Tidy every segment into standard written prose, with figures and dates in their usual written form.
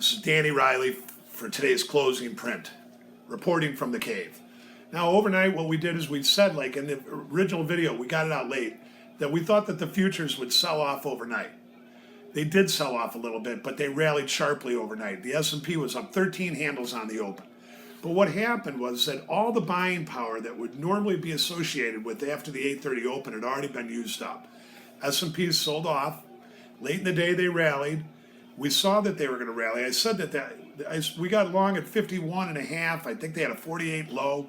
This is Danny Riley for today's closing print, reporting from the cave. Now, overnight, what we did is we said, like in the original video, we got it out late, that we thought that the futures would sell off overnight. They did sell off a little bit, but they rallied sharply overnight. The S&P was up 13 handles on the open. But what happened was that all the buying power that would normally be associated with after the 8:30 open had already been used up. S&P sold off. Late in the day, they rallied. We saw that they were going to rally. I said we got long at 51.5. I think they had a 48 low.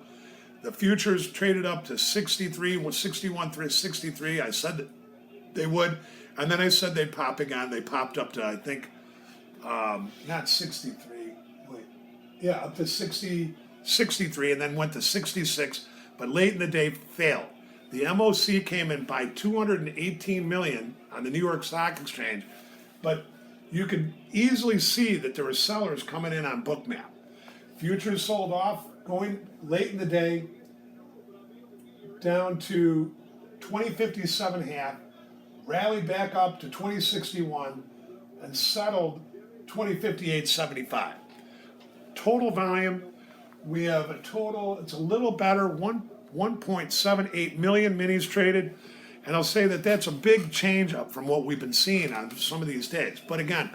The futures traded up to 63, 61, 63. I said that they would. And then I said they'd pop again. They popped up to, I think, not 63. Wait. Yeah, up to 63, and then went to 66. But late in the day, failed. The MOC came in by 218 million on the New York Stock Exchange. But you could easily see that there were sellers coming in on Bookmap. Futures sold off, going late in the day down to 2057.5, rallied back up to 2061, and settled 2058.75. Total volume, we have a total, it's a little better, 1.78 million minis traded. And I'll say that that's a big change up from what we've been seeing on some of these days. But again,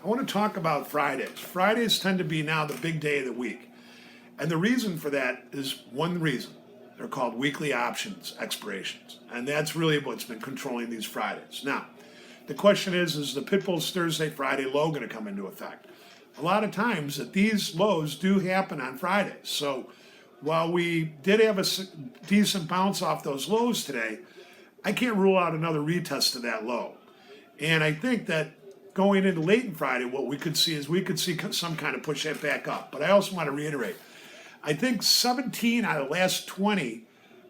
I want to talk about Fridays. Fridays tend to be now the big day of the week. And the reason for that is one reason. They're called weekly options expirations. And that's really what's been controlling these Fridays. Now, the question is the Pitbull's Thursday, Friday low going to come into effect? A lot of times that these lows do happen on Fridays. So while we did have a decent bounce off those lows today, I can't rule out another retest of that low. And I think that going into late in Friday, what we could see is some kind of push that back up. But I also want to reiterate, I think 17 out of the last 20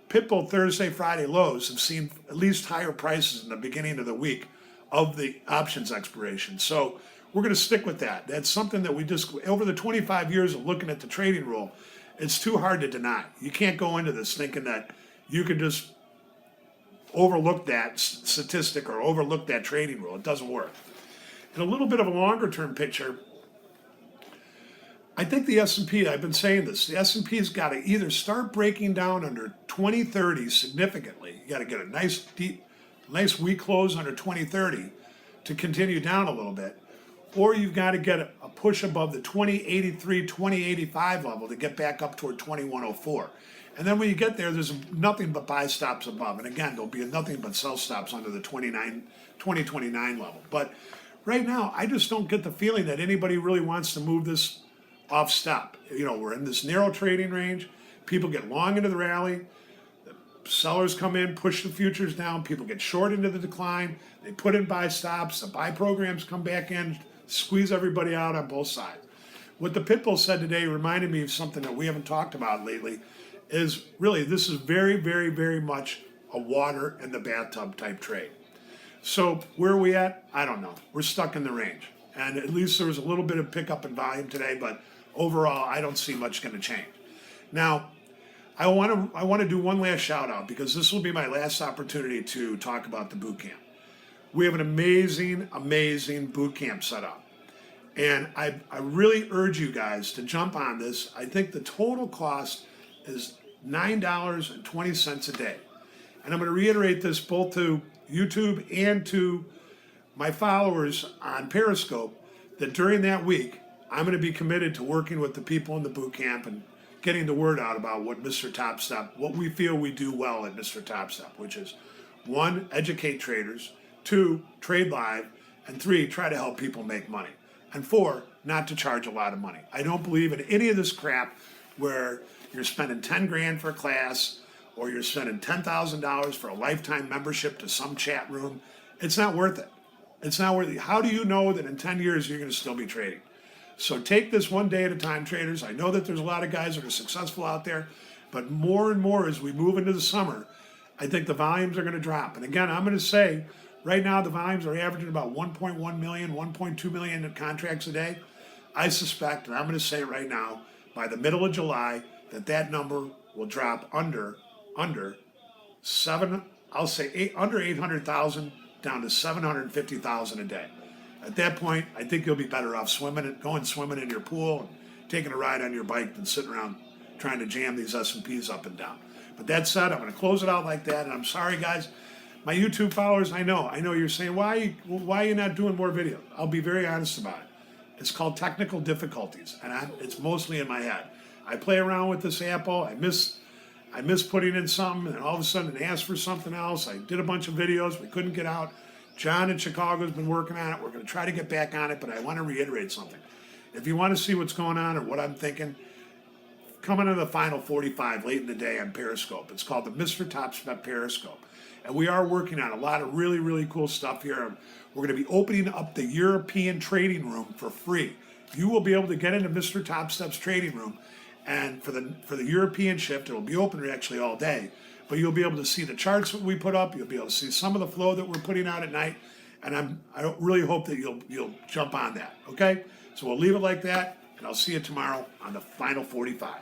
Pitbull Thursday, Friday lows have seen at least higher prices in the beginning of the week of the options expiration. So we're going to stick with that. That's something that we just, over the 25 years of looking at the trading rule, it's too hard to deny. You can't go into this thinking that you can just overlook that statistic or overlook that trading rule. It doesn't work. In a little bit of a longer term picture, I think the S&P, I've been saying this, the S&P's got to either start breaking down under 2030 significantly. You got to get a nice weak close under 2030 to continue down a little bit, or you've got to get a push above the 2083, 2085 level to get back up toward 2104. And then when you get there, there's nothing but buy stops above. And again, there'll be nothing but sell stops under the 2029 level. But right now, I just don't get the feeling that anybody really wants to move this off step. You know, we're in this narrow trading range. People get long into the rally. The sellers come in, push the futures down. People get short into the decline. They put in buy stops. The buy programs come back in, squeeze everybody out on both sides. What the Pitbull said today reminded me of something that we haven't talked about lately. Is really, this is very, very, very much a water in the bathtub type trade. So where are we at? I don't know. We're stuck in the range. And at least there was a little bit of pickup in volume today, but overall, I don't see much going to change. Now, I want to do one last shout out because this will be my last opportunity to talk about the boot camp. We have an amazing, amazing boot camp set up. And I really urge you guys to jump on this. I think the total cost is $9.20 a day. And I'm going to reiterate this both to YouTube and to my followers on Periscope that during that week, I'm going to be committed to working with the people in the boot camp and getting the word out about what MrTopStep, what we feel we do well at MrTopStep, which is 1, educate traders, 2, trade live, and 3, try to help people make money, and 4, not to charge a lot of money. I don't believe in any of this crap where you're spending 10 grand for a class or you're spending $10,000 for a lifetime membership to some chat room. It's not worth it. It's not worth it. How do you know that in 10 years you're going to still be trading? So take this one day at a time, traders. I know that there's a lot of guys that are successful out there, but more and more as we move into the summer, I think the volumes are going to drop. And again, I'm going to say right now the volumes are averaging about 1.1 million, 1.2 million contracts a day. I suspect, and I'm going to say it right now, by the middle of July, that number will drop under 7, I'll say under 800,000 down to 750,000 a day. At that point, I think you'll be better off going swimming in your pool and taking a ride on your bike than sitting around trying to jam these S&Ps up and down. But that said, I'm going to close it out like that, and I'm sorry, guys. My YouTube followers, I know you're saying, why are you not doing more videos? I'll be very honest about it. It's called technical difficulties, and it's mostly in my head. I play around with this Apple. I miss putting in something, and all of a sudden it asked for something else. I did a bunch of videos. We couldn't get out. John in Chicago has been working on it. We're going to try to get back on it, but I want to reiterate something. If you want to see what's going on or what I'm thinking, come into the final 45 late in the day on Periscope. It's called the MrTopStep Periscope. And we are working on a lot of really, really cool stuff here. We're going to be opening up the European trading room for free. You will be able to get into MrTopStep's trading room, and for the European shift, it'll be open actually all day. But you'll be able to see the charts that we put up. You'll be able to see some of the flow that we're putting out at night. And I really hope that you'll jump on that. Okay? So we'll leave it like that, and I'll see you tomorrow on the final 45.